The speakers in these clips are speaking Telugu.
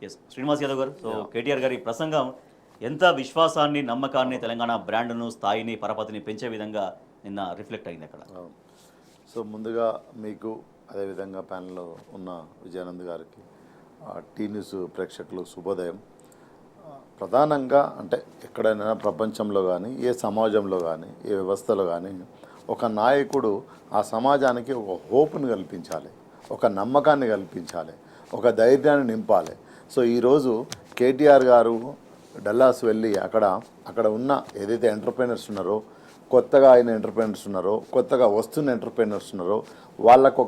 ఎస్ శ్రీనివాస్ యాదవ్ గారు, సో కేటీఆర్ గారి ప్రసంగం ఎంత విశ్వాసాన్ని, నమ్మకాన్ని, తెలంగాణ బ్రాండ్ను, స్థాయిని, పరపతిని పెంచే విధంగా నిన్న రిఫ్లెక్ట్ అయింది అక్కడ. సో ముందుగా మీకు అదేవిధంగా ప్యానెల్లో ఉన్న విజయానంద్ గారికి, టీ న్యూస్ ప్రేక్షకులు శుభోదయం. ప్రధానంగా అంటే ఎక్కడైనా ప్రపంచంలో కానీ, ఏ సమాజంలో కానీ, ఏ వ్యవస్థలో కానీ ఒక నాయకుడు ఆ సమాజానికి ఒక హోప్ను కల్పించాలి, ఒక నమ్మకాన్ని కల్పించాలి, ఒక ధైర్యాన్ని నింపాలి. సో ఈరోజు కేటీఆర్ గారు డల్లాస్ వెళ్ళి అక్కడ ఉన్న ఏదైతే ఎంటర్ప్రైనర్స్ ఉన్నారో, కొత్తగా అయిన ఎంటర్ప్రైనర్స్ ఉన్నారో, కొత్తగా వస్తున్న ఎంటర్ప్రైనర్స్ ఉన్నారో, వాళ్ళకు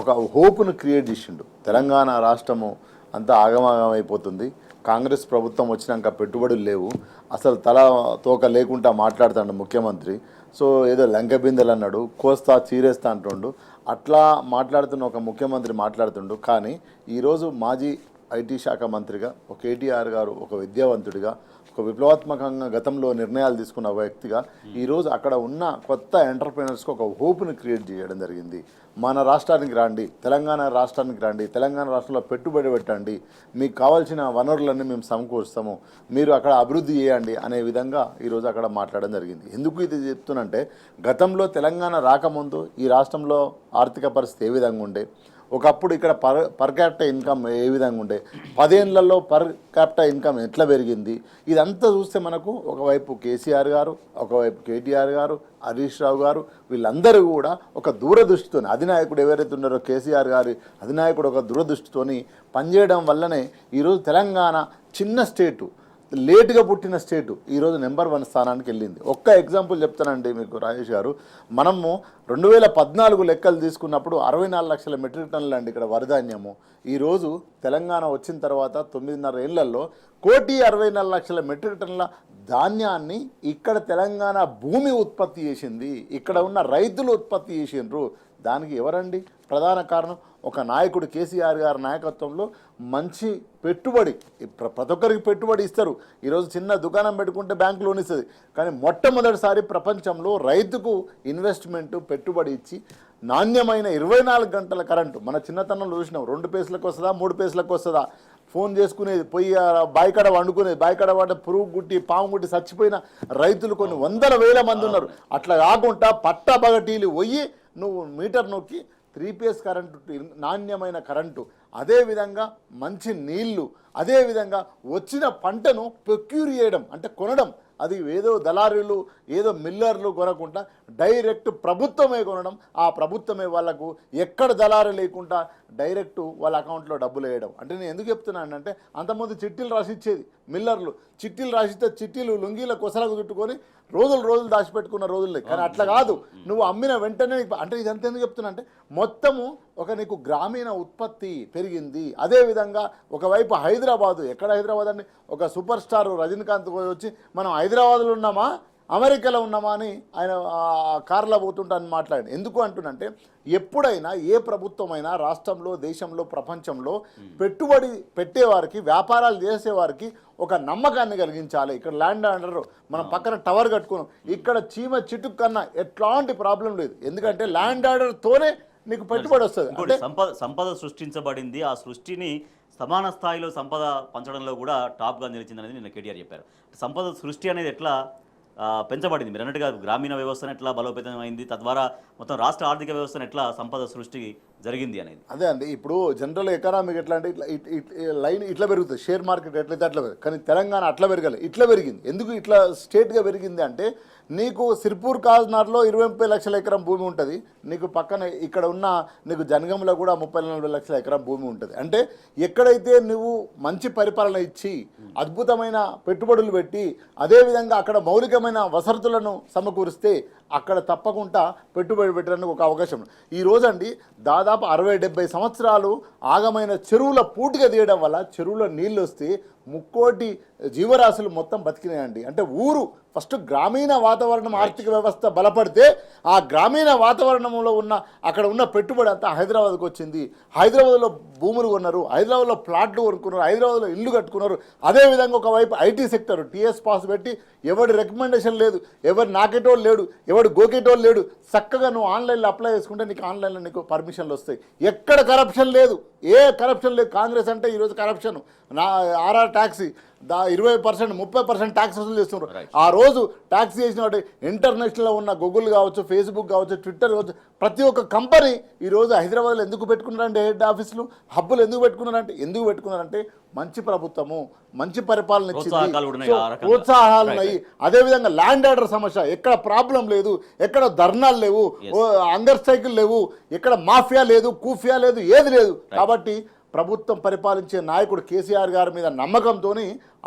ఒక హోప్ను క్రియేట్ చేసిండు. తెలంగాణ రాష్ట్రము అంతా ఆగమాగం అయిపోతుంది, కాంగ్రెస్ ప్రభుత్వం వచ్చినాక పెట్టుబడులు లేవు, అసలు తల తోక లేకుండా మాట్లాడుతాడు ముఖ్యమంత్రి. సో ఏదో లంక బిందెలు అన్నాడు, కోస్తా చీరేస్తా అంటుండు. అట్లా మాట్లాడుతున్న ఒక ముఖ్యమంత్రి మాట్లాడుతుండు. కానీ ఈరోజు మాజీ ఐటీ శాఖ మంత్రిగా ఒక కేటీఆర్ గారు ఒక విద్యావంతుడిగా, ఒక విప్లవాత్మకంగా గతంలో నిర్ణయాలు తీసుకున్న వ్యక్తిగా ఈరోజు అక్కడ ఉన్న కొత్త ఎంటర్ప్రైనర్స్కి ఒక హోప్ని క్రియేట్ చేయడం జరిగింది. మన రాష్ట్రానికి రండి, తెలంగాణ రాష్ట్రానికి రండి, తెలంగాణ రాష్ట్రంలో పెట్టుబడి పెట్టండి, మీకు కావాల్సిన వనరులన్నీ మేము సమకూరుస్తాము, మీరు అక్కడ అభివృద్ధి చేయండి అనే విధంగా ఈరోజు అక్కడ మాట్లాడడం జరిగింది. ఎందుకు ఇది చెప్తున్నంటే, గతంలో తెలంగాణ రాకముందు ఈ రాష్ట్రంలో ఆర్థిక పరిస్థితి ఏ విధంగా ఉండే, ఒకప్పుడు ఇక్కడ పర్ క్యాపిటల్ ఇన్కమ్ ఏ విధంగా ఉండే, 10 ఏళ్లలో పర్ క్యాపిటల్ ఇన్కమ్ ఎట్లా పెరిగింది, ఇదంతా చూస్తే మనకు ఒకవైపు కేసీఆర్ గారు, ఒకవైపు కేటీఆర్ గారు, హరీష్ రావు గారు, వీళ్ళందరూ కూడా ఒక దూరదృష్టితోని, అధినాయకుడు ఎవరైతే ఉన్నారో కేసీఆర్ గారి అధినాయకుడు ఒక దూరదృష్టితోని పనిచేయడం వల్లనే ఈరోజు తెలంగాణ చిన్న స్టేటు, లేటుగా పుట్టిన స్టేటు ఈరోజు నెంబర్ 1 స్థానానికి వెళ్ళింది. ఒక్క ఎగ్జాంపుల్ చెప్తానండి మీకు రాజేష్ గారు. మనము 2014 లెక్కలు తీసుకున్నప్పుడు 64 లక్షల మెట్రిక్ టన్నులు అండి ఇక్కడ వరిధాన్యము. ఈరోజు తెలంగాణ వచ్చిన తర్వాత 9.5 ఏళ్లలో 1,64,00,000 మెట్రిక్ టన్నుల ధాన్యాన్ని ఇక్కడ తెలంగాణ భూమి ఉత్పత్తి చేసింది, ఇక్కడ ఉన్న రైతులు ఉత్పత్తి చేసిండ్రు. దానికి ఎవరండి ప్రధాన కారణం? ఒక నాయకుడు కేసీఆర్ గారి నాయకత్వంలో మంచి పెట్టుబడి, ప్రతి ఒక్కరికి పెట్టుబడి ఇస్తారు. ఈరోజు చిన్న దుకాణం పెట్టుకుంటే బ్యాంకు లోన్ ఇస్తుంది, కానీ మొట్టమొదటిసారి ప్రపంచంలో రైతుకు ఇన్వెస్ట్మెంట్ పెట్టుబడి ఇచ్చి నాణ్యమైన 24 గంటల కరెంటు. మన చిన్నతనంలో చూసినాం, 2 పేసులకు వస్తుందా, 3 పేసులకు వస్తుందా, ఫోన్ చేసుకునేది, పోయి బాయికాడ వండుకునేది, బాయికాడ వాట పురుగు గుట్టి పాము గుట్టి చచ్చిపోయిన రైతులు కొన్ని 100,000 మంది ఉన్నారు. అట్లా కాకుండా పట్టబగటీలు పోయి నువ్వు మీటర్ నొక్కి 3 ఫేజ్ కరెంటు, నాణ్యమైన కరెంటు, అదేవిధంగా మంచి నీళ్లు, అదేవిధంగా వచ్చిన పంటను ప్రొక్యూర్ చేయడం అంటే కొనడం, అది ఏదో దళారీలు ఏదో మిల్లర్లు కొనకుండా డైరెక్ట్ ప్రభుత్వమే కొనడం, ఆ ప్రభుత్వమే వాళ్ళకు ఎక్కడ దళారీ లేకుండా డైరెక్ట్ వాళ్ళ అకౌంట్లో డబ్బులు వేయడం. అంటే నేను ఎందుకు చెప్తున్నానంటే, అంతకుముందు చిట్టీలు రాసిచ్చేది మిల్లర్లు, చిట్టీలు రాసిస్తే చిట్టీలు లుంగీల కొసలకు చుట్టుకొని రోజులు దాచిపెట్టుకున్న రోజులే. కానీ అట్లా కాదు, నువ్వు అమ్మిన వెంటనే. అంటే ఇదంతా ఎందుకు చెప్తున్నా అంటే, మొత్తము నీకు గ్రామీణ ఉత్పత్తి పెరిగింది. అదేవిధంగా ఒకవైపు హైదరాబాదు, ఎక్కడ హైదరాబాద్ అని ఒక సూపర్ స్టార్ రజనీకాంత్ వచ్చి మనం హైదరాబాద్లో ఉన్నామా అమెరికాలో ఉన్నామా అని ఆయన కార్లో పోతుంటాను మాట్లాడి. ఎందుకు అంటున్నంటే, ఎప్పుడైనా ఏ ప్రభుత్వమైనా రాష్ట్రంలో, దేశంలో, ప్రపంచంలో పెట్టుబడి పెట్టేవారికి, వ్యాపారాలు చేసేవారికి ఒక నమ్మకాన్ని కలిగించాలి. ఇక్కడ ల్యాండ్ ఆర్డర్ మనం పక్కన టవర్ కట్టుకున్నాం, ఇక్కడ చీమ చిటుకు కన్నా ఎట్లాంటి ప్రాబ్లం లేదు. ఎందుకంటే ల్యాండ్ ఆర్డర్తోనే నీకు పెట్టుబడి వస్తుంది. సంపద సృష్టించబడింది, ఆ సృష్టిని సమాన స్థాయిలో సంపద పంచడంలో కూడా టాప్గా నిలిచిందనేది నిన్న కేటీఆర్ చెప్పారు. సంపద సృష్టి అనేది ఎట్లా పెంచబడింది, మీరు అన్నట్టుగా గ్రామీణ వ్యవస్థను ఎట్లా బలోపేతం అయింది, తద్వారా మొత్తం రాష్ట్ర ఆర్థిక వ్యవస్థను ఎట్లా సంపద సృష్టి జరిగింది అనేది. అదే అండి, ఇప్పుడు జనరల్ ఎకనామిక్ ఎట్లా అంటే లైన్ ఇట్లా పెరుగుతుంది, షేర్ మార్కెట్ ఎట్లయితే అట్లా పెరుగుతుంది. కానీ తెలంగాణ అట్లా పెరగలేదు, ఇట్లా పెరిగింది. ఎందుకు ఇట్లా స్టేట్గా పెరిగింది అంటే, నీకు సిర్పూర్ కాజ్నార్లో 20-30 లక్షల ఎకరం భూమి ఉంటుంది, నీకు పక్కన ఇక్కడ ఉన్న నీకు జనగంలో కూడా 30-40 లక్షల ఎకరం భూమి ఉంటుంది. అంటే ఎక్కడైతే నువ్వు మంచి పరిపాలన ఇచ్చి అద్భుతమైన పెట్టుబడులు పెట్టి అదేవిధంగా అక్కడ మౌలికమైన వసతులను సమకూరిస్తే అక్కడ తప్పకుండా పెట్టుబడి పెట్టడానికి ఒక అవకాశం. ఈ రోజండి దాదాపు 60-70 సంవత్సరాలు ఆగమైన చెరువుల పూటిగా తీయడం వల్ల చెరువులో నీళ్ళు వస్తే 3 కోటి జీవరాశులు మొత్తం బతికినాయండి. అంటే ఊరు ఫస్ట్ గ్రామీణ వాతావరణం ఆర్థిక వ్యవస్థ బలపడితే ఆ గ్రామీణ వాతావరణంలో ఉన్న అక్కడ ఉన్న పెట్టుబడి అంతా హైదరాబాద్కి వచ్చింది. హైదరాబాద్లో భూములు కొన్నారు, హైదరాబాద్లో ప్లాట్లు కొనుక్కున్నారు, హైదరాబాద్లో ఇల్లు కట్టుకున్నారు. అదేవిధంగా ఒకవైపు ఐటీ సెక్టర్ టీఎస్ పాస్ పెట్టి ఎవరి రికమెండేషన్ లేదు, ఎవరు నాకేటోళ్ళు లేడు, ఎవడు గోకేటోళ్ళు లేడు. చక్కగా నువ్వు ఆన్లైన్లో అప్లై చేసుకుంటే నీకు ఆన్లైన్లో నీకు పర్మిషన్లు వస్తాయి. ఎక్కడ కరప్షన్ లేదు, ఏ కరప్షన్ లేదు. కాంగ్రెస్ అంటే ఈరోజు కరప్షన్ నా ఆర్ఆర్ ట్యాక్సీ 20% 30% ట్యాక్స్ వసూలు చేస్తున్నారు. ఆ రోజు ట్యాక్స్ చేసిన వాటి ఇంటర్నేషనల్లో ఉన్న గూగుల్ కావచ్చు, ఫేస్బుక్ కావచ్చు, ట్విట్టర్ కావచ్చు, ప్రతి ఒక్క కంపెనీ ఈరోజు హైదరాబాద్లో ఎందుకు పెట్టుకున్నారంటే హెడ్ ఆఫీసులు హబ్బులు ఎందుకు పెట్టుకున్నారంటే మంచి ప్రభుత్వము, మంచి పరిపాలన ఇచ్చింది, ప్రోత్సాహాలు ఉన్నాయి. అదేవిధంగా ల్యాండ్ ఆర్డర్ సమస్య ఎక్కడ ప్రాబ్లం లేదు, ఎక్కడ ధర్నాలు లేవు, అంగర్ స్ట్రైకులు లేవు, ఎక్కడ మాఫియా లేదు, కూఫియా లేదు, ఏది లేదు. కాబట్టి ప్రభుత్వం పరిపాలించే నాయకుడు కేసీఆర్ గారి మీద నమ్మకంతో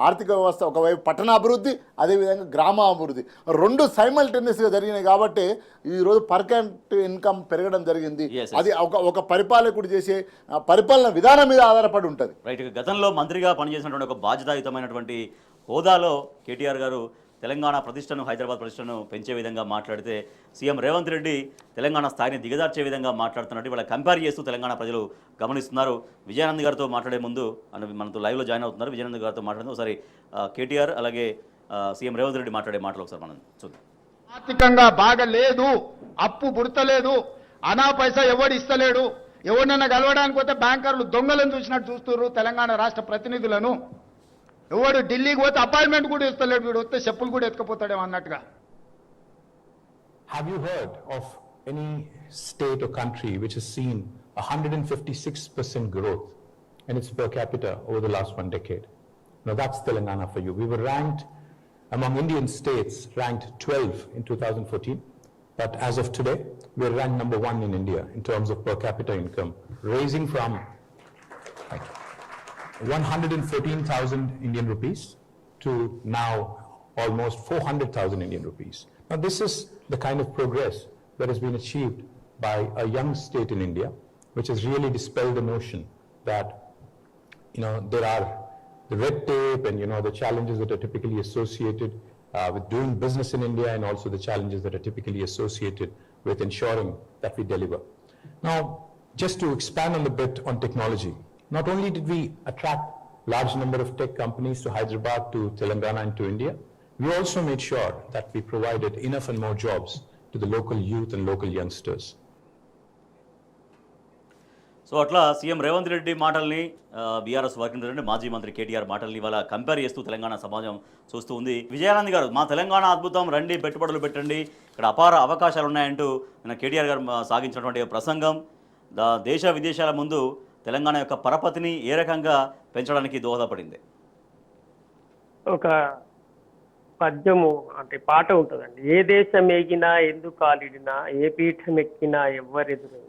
ఆర్థిక వ్యవస్థ ఒకవైపు పట్టణాభివృద్ధి, అదేవిధంగా గ్రామాభివృద్ధి రెండు సైమల్టేనియస్గా జరిగినాయి. కాబట్టి ఈరోజు పర్ క్యాపిటల్ ఇన్కమ్ పెరగడం జరిగింది. అది ఒక పరిపాలకుడు చేసే పరిపాలన విధానం మీద ఆధారపడి ఉంటుంది. రైట్. గతంలో మంత్రిగా పనిచేసినటువంటి ఒక బాధ్యతాయుతమైనటువంటి హోదాలో కేటీఆర్ గారు తెలంగాణ ప్రతిష్టను, హైదరాబాద్ ప్రతిష్టను పెంచే విధంగా మాట్లాడితే సీఎం రేవంత్ రెడ్డి తెలంగాణ స్థాయిని దిగజార్చే విధంగా మాట్లాడుతున్నట్టు వాళ్ళ కంపేర్ చేస్తూ తెలంగాణ ప్రజలు గమనిస్తున్నారు. విజయానంద్ గారితో మాట్లాడే ముందు మనతో లైవ్లో జాయిన్ అవుతున్నారు. విజయానంద్ గారితో మాట్లాడుతూ ఒకసారి కేటీఆర్ అలాగే సీఎం రేవంత్ రెడ్డి మాట్లాడే మాటలు ఒకసారి మనం చూద్దాం. ఆర్థికంగా బాగా లేదు, అప్పు పుడతలేదు, అనా పైసా ఎవడు ఇస్తలేడు, ఎవరినైనా కలవడానికి పోతే బ్యాంకర్లు దొంగలను చూసినట్టు చూస్తున్నారు తెలంగాణ రాష్ట్ర ప్రతినిధులను. ఎవడు ఢిల్లీకి పోతే అపాయింట్మెంట్ కూడా ఇస్తలేడు, వీడు వస్తే చెప్పులు కూడా ఎత్తుకపోతాడేమో అన్నట్టుగా. Have you heard of any state or country which has seen 156% growth in its per capita over the last 1 decade? Now that's Telangana for you. We were ranked among Indian states, ranked 12 in 2014. But as of today, we are ranked number 1 in India in terms of per capita income, raising from 114,000 Indian rupees to now almost 400,000 Indian rupees. Now this is the kind of progress that has been achieved by a young state in India, which has really dispelled the notion that, there are the red tape and, the challenges that are typically associated with doing business in India, and also the challenges that are typically associated with ensuring that we deliver. Now, just to expand on the bit on technology, not only did we attract large number of tech companies to Hyderabad, to Telangana and to India, we also made sure that we provided enough and more jobs to the local youth and local youngsters. So అట్లా సీఎం రేవంత్ రెడ్డి మాటల్ని బీఆర్ఎస్ వర్కింగ్ ప్రెసిడెంట్ మాజీ మంత్రి కేటీఆర్ మాటల్ని ఇవాళ కంపేర్ చేస్తూ తెలంగాణ సమాజం చూస్తూ ఉంది. విజయానంద్ గారు, మా తెలంగాణ అద్భుతం, రండి పెట్టుబడులు పెట్టండి, ఇక్కడ అపార అవకాశాలు ఉన్నాయంటూ నిన్న కేటీఆర్ గారు సాగించినటువంటి ప్రసంగం దేశ విదేశాల ముందు తెలంగాణ యొక్క పరపతిని ఏ రకంగా పెంచడానికి దోహదపడింది? ఒక పద్యము అంటే పాట ఉంటుందండి. ఏ దేశం ఎగినా ఎందుకు కాలిడినా, ఏ పీఠం ఎక్కినా ఎవ్వరెదురు,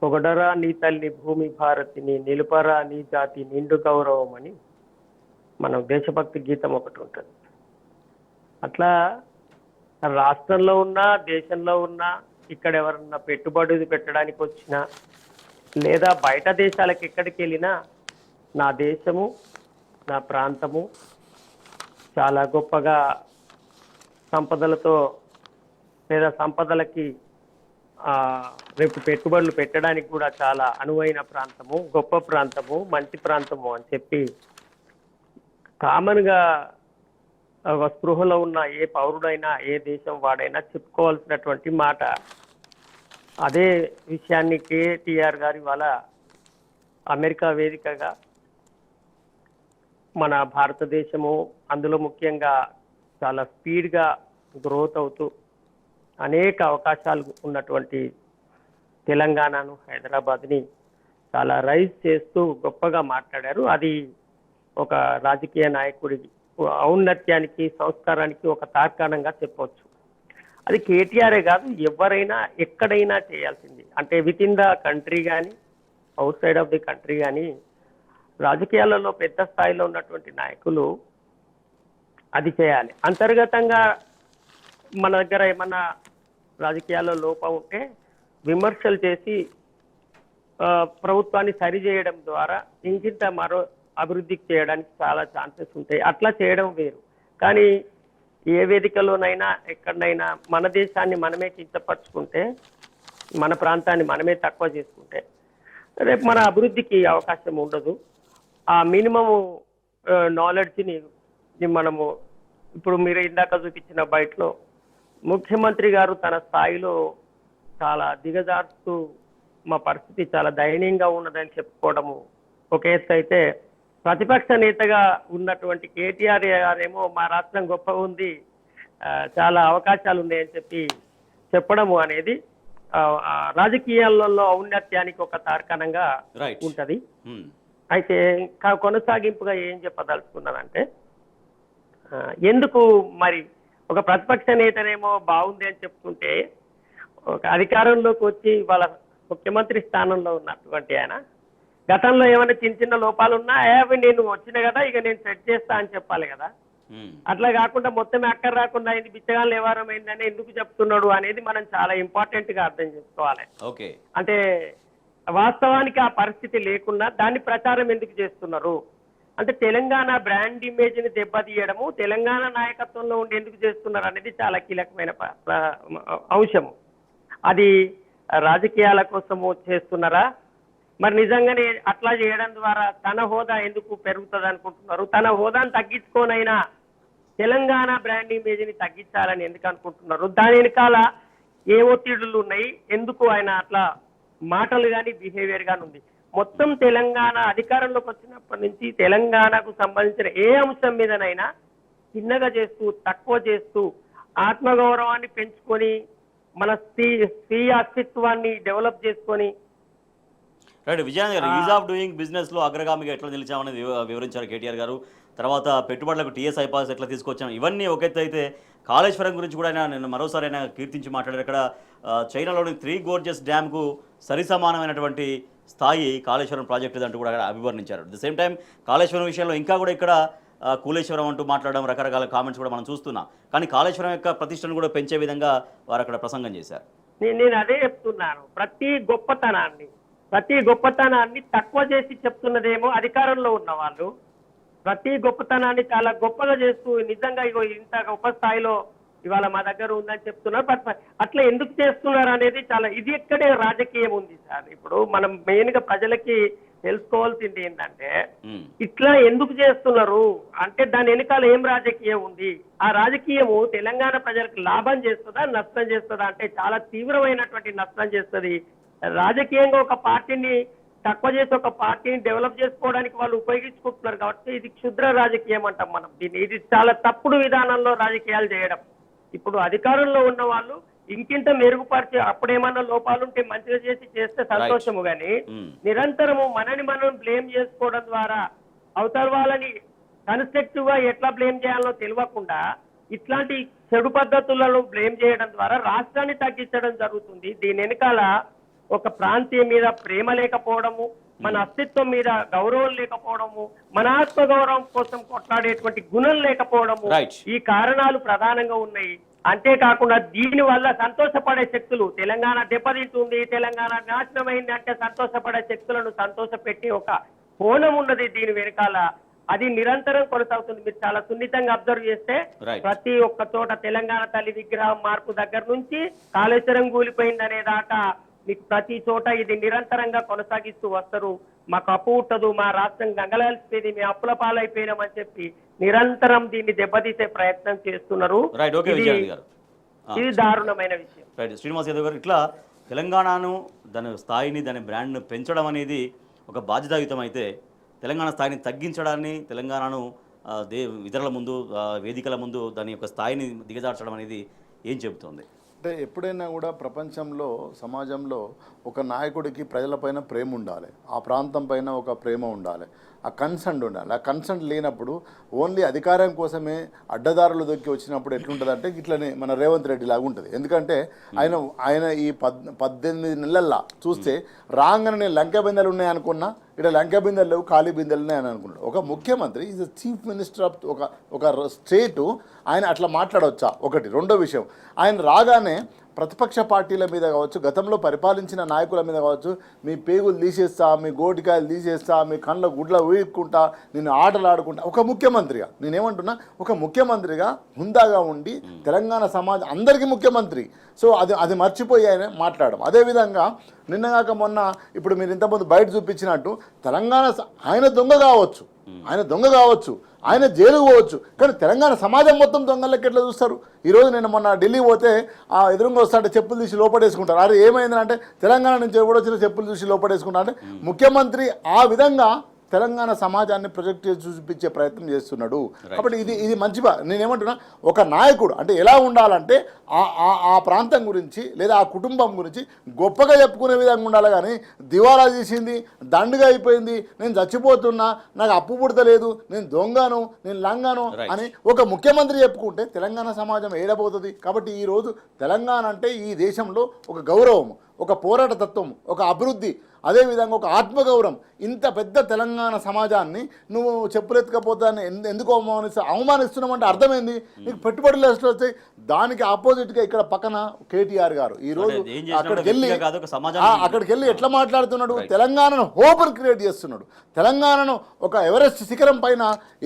పొగడరా నీ తల్లి భూమి భారతిని, నిలుపరా నీ జాతి నిండు గౌరవం అని మనం దేశభక్తి గీతం ఒకటి ఉంటుంది. అట్లా రాష్ట్రంలో ఉన్నా, దేశంలో ఉన్నా, ఇక్కడ ఎవరన్నా పెట్టుబడులు పెట్టడానికి వచ్చినా, లేదా బయట దేశాలకు ఎక్కడికి వెళ్ళినా నా దేశము, నా ప్రాంతము చాలా గొప్పగా సంపదలతో లేదా సంపదలకి రేపు పెట్టుబడులు పెట్టడానికి కూడా చాలా అనువైన ప్రాంతము, గొప్ప ప్రాంతము, మంచి ప్రాంతము అని చెప్పి కామన్గా ఒక స్పృహలో ఉన్న ఏ పౌరుడైనా, ఏ దేశం వాడైనా చెప్పుకోవాల్సినటువంటి మాట. అదే విషయాన్ని కేటీఆర్ గారి వాళ్ళ అమెరికా వేదికగా మన భారతదేశము, అందులో ముఖ్యంగా చాలా స్పీడ్గా గ్రోత్ అవుతూ అనేక అవకాశాలు ఉన్నటువంటి తెలంగాణను, హైదరాబాద్ని చాలా రైజ్ చేస్తూ గొప్పగా మాట్లాడారు. అది ఒక రాజకీయ నాయకుడి ఔన్నత్యానికి, సంస్కారానికి ఒక తార్కాణంగా చెప్పవచ్చు. అది కేటీఆరే కాదు, ఎవరైనా ఎక్కడైనా చేయాల్సింది. అంటే విత్ ఇన్ ద కంట్రీ కానీ, out side of the country కానీ, రాజకీయాలలో పెద్ద స్థాయిలో ఉన్నటువంటి నాయకులు అది చేయాలి. అంతర్గతంగా మన దగ్గర ఏమన్నా రాజకీయాల్లో లోపం ఉంటే విమర్శలు చేసి ప్రభుత్వాన్ని సరిచేయడం ద్వారా ఇంకింత మరో అభివృద్ధికి చేయడానికి చాలా ఛాన్సెస్ ఉంటాయి. అట్లా చేయడం వేరు. కానీ ఏ వేదికలోనైనా ఎక్కడనైనా మన దేశాన్ని మనమే కించపరుచుకుంటే, మన ప్రాంతాన్ని మనమే తక్కువ చేసుకుంటే రేపు మన అభివృద్ధికి అవకాశం ఉండదు. ఆ మినిమము నాలెడ్జ్ని మనము ఇప్పుడు మీరు ఇందాక చూపించిన బయటలో ముఖ్యమంత్రి గారు తన స్థాయిలో చాలా దిగజారుతూ మా పరిస్థితి చాలా దయనీయంగా ఉన్నదని చెప్పుకోవడము ఒక ఎత్తు అయితే, ప్రతిపక్ష నేతగా ఉన్నటువంటి కేటీఆర్ గారేమో మా రాష్ట్రం గొప్పగా ఉంది, చాలా అవకాశాలు ఉన్నాయని చెప్పడము అనేది రాజకీయాలలో ఔన్నత్యానికి ఒక తార్కాణంగా రైట్. ఉంటది. Hmm. అయితే ఇంకా కొనసాగింపుగా ఏం చెప్పదలుచుకున్నానంటే, ఎందుకు మరి ఒక ప్రతిపక్ష నేతనేమో బాగుంది అని చెప్పుకుంటే, ఒక అధికారంలోకి వచ్చి వాళ్ళ ముఖ్యమంత్రి స్థానంలో ఉన్నటువంటి ఆయన గతంలో ఏమైనా చిన్న చిన్న లోపాలు ఉన్నా అవి నేను వచ్చిన కదా ఇక నేను సెట్ చేస్తా అని చెప్పాలి కదా. అట్లా కాకుండా మొత్తం అక్కర రాకుండా అయింది, బిచ్చగాళ్ళు వ్యవహారం అయిందని ఎందుకు చెప్తున్నాడు అనేది మనం చాలా ఇంపార్టెంట్ గా అర్థం చేసుకోవాలి. ఓకే, అంటే వాస్తవానికి ఆ పరిస్థితి లేకుండా దాన్ని ప్రచారం ఎందుకు చేస్తున్నారు అంటే, తెలంగాణ బ్రాండ్ ఇమేజ్ ని దెబ్బతీయడము తెలంగాణ నాయకత్వంలో ఉండి ఎందుకు చేస్తున్నారు అనేది చాలా కీలకమైన అంశము. అది రాజకీయాల కోసము చేస్తున్నారా, మరి నిజంగానే అట్లా చేయడం ద్వారా తన హోదా ఎందుకు పెరుగుతుంది అనుకుంటున్నారు, తన హోదాను తగ్గించుకోనైనా తెలంగాణ బ్రాండ్ ఇమేజ్ ని తగ్గించాలని ఎందుకు అనుకుంటున్నారు, దాని వెనకాల ఏ ఒత్తిడులు ఉన్నాయి, ఎందుకు ఆయన అట్లా మాటలు కానీ బిహేవియర్ కానీ ఉంది. మొత్తం తెలంగాణ అధికారంలోకి వచ్చినప్పటి నుంచి తెలంగాణకు సంబంధించిన ఏ అంశం మీదనైనా చిన్నగా చేస్తూ తక్కువ చేస్తూ ఆత్మగౌరవాన్ని పెంచుకొని మన స్వీయ అస్తిత్వాన్ని డెవలప్ చేసుకొని. రైట్. విజయానంద్ గారు, ఈజ్ ఆఫ్ డూయింగ్ బిజినెస్లో అగ్రగామిగా ఎట్లా నిలిచామనేది వివరించారు కేటీఆర్ గారు. తర్వాత పెట్టుబడులకు టీఎస్ ఐపాస్ ఎట్లా తీసుకొచ్చాం, ఇవన్నీ ఒక ఎత్తు అయితే కాళేశ్వరం గురించి కూడా ఆయన మరోసారి ఆయన కీర్తించి మాట్లాడారు. ఇక్కడ చైనాలోని 3 గోర్జెస్ డ్యామ్కు సరిసమానమైనటువంటి స్థాయి కాళేశ్వరం ప్రాజెక్టు అంటూ కూడా అభివర్ణించారు. At the same time Kaleshwaram విషయంలో ఇంకా కూడా ఇక్కడ కూలేశ్వరం అంటూ మాట్లాడడం, రకరకాల కామెంట్స్ కూడా మనం చూస్తున్నాం. కానీ కాళేశ్వరం యొక్క ప్రతిష్టను కూడా పెంచే విధంగా వారు అక్కడ ప్రసంగం చేశారు. నేను అదే చెప్తున్నాను, ప్రతి గొప్పతనాన్ని తక్కువ చేసి చెప్తున్నదేమో అధికారంలో ఉన్న వాళ్ళు, ప్రతి గొప్పతనాన్ని చాలా గొప్పగా చేస్తూ నిజంగా ఇగో ఇంత గొప్ప స్థాయిలో ఇవాళ మా దగ్గర ఉందని చెప్తున్నారు. బట్ అట్లా ఎందుకు చేస్తున్నారు అనేది చాలా, ఇది ఎక్కడే రాజకీయం ఉంది సార్. ఇప్పుడు మనం మెయిన్ గా ప్రజలకి తెలుసుకోవాల్సింది ఏంటంటే, ఇట్లా ఎందుకు చేస్తున్నారు అంటే దాని వెనకాల ఏం రాజకీయం ఉంది, ఆ రాజకీయము తెలంగాణ ప్రజలకు లాభం చేస్తుందా నష్టం చేస్తుందా అంటే చాలా తీవ్రమైనటువంటి నష్టం చేస్తుంది. రాజకీయంగా ఒక పార్టీని తక్కువ చేసి ఒక పార్టీని డెవలప్ చేసుకోవడానికి వాళ్ళు ఉపయోగించుకుంటున్నారు కాబట్టి ఇది క్షుద్ర రాజకీయం అంటాం మనం దీన్ని. ఇది చాలా తప్పుడు విధానంలో రాజకీయాలు చేయడం. ఇప్పుడు అధికారంలో ఉన్న వాళ్ళు ఇంకింత మెరుగుపరిచి అప్పుడేమన్నా లోపాలుంటే మంచిగా చేస్తే సంతోషము, కానీ నిరంతరము మనని మనం బ్లేమ్ చేసుకోవడం ద్వారా అవతల వాళ్ళని కన్స్ట్రక్టివ్ గా ఎట్లా బ్లేమ్ చేయాలో తెలియకుండా ఇట్లాంటి చెడు పద్ధతులను బ్లేమ్ చేయడం ద్వారా రాష్ట్రాన్ని తగ్గించడం జరుగుతుంది. దీని వెనకాల ఒక ప్రాంతీయ మీద ప్రేమ లేకపోవడము, మన అస్తిత్వం మీద గౌరవం లేకపోవడము, మన ఆత్మగౌరవం కోసం కొట్లాడేటువంటి గుణం లేకపోవడము, ఈ కారణాలు ప్రధానంగా ఉన్నాయి. అంతేకాకుండా దీని వల్ల సంతోషపడే శక్తులు, తెలంగాణ దెబ్బతింటుంది, తెలంగాణ నాశనమైంది అంటే సంతోషపడే శక్తులను సంతోషపెట్టి ఒక కోణం ఉన్నది దీని వెనకాల. అది నిరంతరం కొనసాగుతుంది. మీరు చాలా సున్నితంగా అబ్జర్వ్ చేస్తే ప్రతి ఒక్క చోట తెలంగాణ తల్లి విగ్రహం మార్పు దగ్గర నుంచి కాళేశ్వరం కూలిపోయిందనే దాకా మీకు ప్రతి చోట ఇది నిరంతరంగా కొనసాగిస్తూ వస్తారు. మాకు అప్పు ఉంటదు, మా రాష్ట్రం గంగలాల్సిపోయింది, మేము అప్పుల పాలైపోయినామని చెప్పి నిరంతరం దీన్ని దెబ్బతీసే ప్రయత్నం చేస్తున్నారు. ఇది దారుణమైన విషయం. రైట్. శ్రీనివాస్ యాదవ్ గారు, ఇట్లా తెలంగాణను దాని స్థాయిని దాని బ్రాండ్ను పెంచడం అనేది ఒక బాధ్యతాయుతం అయితే, తెలంగాణ స్థాయిని తగ్గించడాన్ని, తెలంగాణను ఇతరుల ముందు వేదికల ముందు దాని యొక్క స్థాయిని దిగజార్చడం అనేది ఏం చెబుతోంది? అంటే ఎప్పుడైనా కూడా ప్రపంచంలో సమాజంలో ఒక నాయకుడికి ప్రజలపైన ప్రేమ ఉండాలి, ఆ ప్రాంతం పైన ఒక ప్రేమ ఉండాలి, ఆ కన్సర్న్ ఉండాలి. ఆ కన్సర్న్ లేనప్పుడు ఓన్లీ అధికారం కోసమే అడ్డదారులు దొక్కి వచ్చినప్పుడు ఎట్లుంటుంది అంటే ఇట్లనే మన రేవంత్ రెడ్డి లాగా ఉంటుంది. ఎందుకంటే ఆయన ఈ 18 నెలల్లో చూస్తే రాగానే లంక బిందెలు ఉన్నాయనుకున్నా ఇక్కడ లంక బిందెలు లేవు, ఖాళీ బిందెలు ఉన్నాయని అనుకున్నాడు. ఒక ముఖ్యమంత్రి ఈజ్ చీఫ్ మినిస్టర్ ఆఫ్ ఒక స్టేటు, ఆయన అట్లా మాట్లాడవచ్చా? ఒకటి. రెండో విషయం, ఆయన రాగానే ప్రతిపక్ష పార్టీల మీద కావచ్చు, గతంలో పరిపాలించిన నాయకుల మీద కావచ్చు, మీ పేగులు తీసేస్తా, మీ గోటికాయలు తీసేస్తా, మీ కళ్ళ గుడ్ల ఊరుకుంటా, నేను ఆటలు ఆడుకుంటా, ఒక ముఖ్యమంత్రిగా నేనేమంటున్నా, ఒక ముఖ్యమంత్రిగా హుందాగా ఉండి తెలంగాణ సమాజం అందరికీ ముఖ్యమంత్రి. సో అది మర్చిపోయి ఆయన మాట్లాడడం. అదేవిధంగా నిన్నగాక మొన్న ఇప్పుడు మీరు ఇంతకుముందు బయట చూపించినట్టు తెలంగాణ ఆయన దొంగ కావచ్చు, ఆయన జైలుకు పోవచ్చు, కానీ తెలంగాణ సమాజం మొత్తం దొంగలకి ఎట్లా చూస్తారు? ఈరోజు నేను మొన్న ఢిల్లీ పోతే ఆ ఎదురుగా వస్తాంటే చెప్పులు తీసి లోపడేసుకుంటారు. అరే ఏమైందంటే తెలంగాణ నుంచి ఎవడొచ్చిన చెప్పులు చూసి లోపడేసుకుంటా అంటే ముఖ్యమంత్రి ఆ విధంగా తెలంగాణ సమాజాన్ని ప్రొజెక్ట్ చేసి చూపించే ప్రయత్నం చేస్తున్నాడు. కాబట్టి ఇది మంచి నేనేమంటున్నా, ఒక నాయకుడు అంటే ఎలా ఉండాలంటే ఆ ప్రాంతం గురించి లేదా ఆ కుటుంబం గురించి గొప్పగా చెప్పుకునే విధంగా ఉండాలి. కానీ దివాలా చేసింది, దండుగా అయిపోయింది, నేను చచ్చిపోతున్నా, నాకు అప్పు పుడతలేదు, నేను దొంగను, నేను లంగాను అని ఒక ముఖ్యమంత్రి చెప్పుకుంటే తెలంగాణ సమాజం ఏడబోతుంది. కాబట్టి ఈరోజు తెలంగాణ అంటే ఈ దేశంలో ఒక గౌరవం, ఒక పోరాట తత్వం, ఒక అభివృద్ధి, అదేవిధంగా ఒక ఆత్మగౌరవం. ఇంత పెద్ద తెలంగాణ సమాజాన్ని నువ్వు చెప్పులెత్తకపోతాన్ని ఎందుకు అవమానిస్తున్నామంటే అర్థమైంది. నీకు పెట్టుబడులు ಎಷ್ಟು వస్తాయి? దానికి ఆపోజిట్గా ఇక్కడ పక్కన కేటీఆర్ గారు ఈరోజు అక్కడికి వెళ్ళి ఎట్లా మాట్లాడుతున్నాడు? తెలంగాణను హోప్ని క్రియేట్ చేస్తున్నాడు, తెలంగాణను ఒక ఎవరెస్ట్ శిఖరం పైన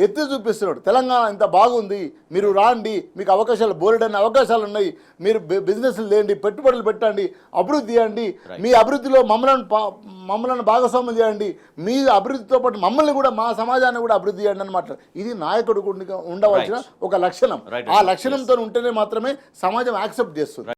ఎత్తి చూపిస్తున్నాడు. తెలంగాణ ఇంత బాగుంది, మీరు రాండి, మీకు అవకాశాలు బోలెడన్ని అవకాశాలు ఉన్నాయి, మీరు బిజినెస్లు లేండి, పెట్టుబడులు పెట్టండి, అభివృద్ధి చేయండి, మీ అభివృద్ధిలో మమ్మల్ని భాగస్వామ్యం చేయండి, మీ అభివృద్ధితో పాటు మమ్మల్ని కూడా, మా సమాజాన్ని కూడా అభివృద్ధి చేయండి అని మాట్లాడు. ఇది నాయకుడు ఉండవలసిన ఒక లక్షణం. ఆ లక్షణంతో ఉంటేనే మాత్రమే సమాజం యాక్సెప్ట్ చేస్తుంది.